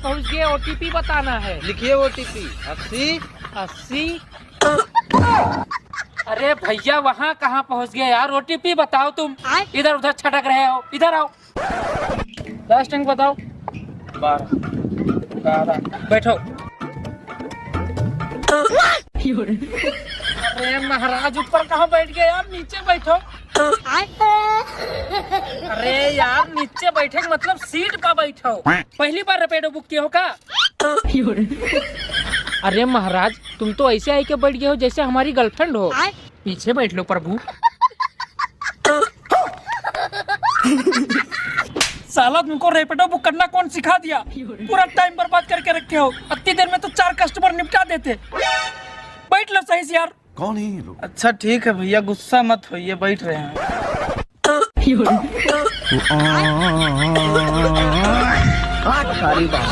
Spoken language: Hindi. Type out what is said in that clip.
पहुंच गए, ओटीपी बताना है। लिखिए ओटीपी 80। अरे भैया वहाँ कहाँ पहुँच गए यार, ओटीपी बताओ तुम। इधर उधर छटक रहे हो, इधर आओ। लास्ट अंक बताओ। 12। बैठो। अरे महाराज ऊपर कहाँ बैठ गए यार, नीचे बैठो। अरे यार नीचे बैठे मतलब सीट पर बैठो। पहली बार रैपिडो बुक किए हो का? अरे महाराज तुम तो ऐसे आई के बैठ गए हो जैसे हमारी गर्लफ्रेंड हो। पीछे बैठ लो प्रभु। साला तुमको रैपिडो बुक करना कौन सिखा दिया? पूरा टाइम बर्बाद करके रखे हो। इतनी देर में तो 4 कस्टमर निपटा देते। बैठ लो सही से यार। कौन है ये लोग? अच्छा ठीक है भैया, गुस्सा मत होइए, बैठ रहे हैं।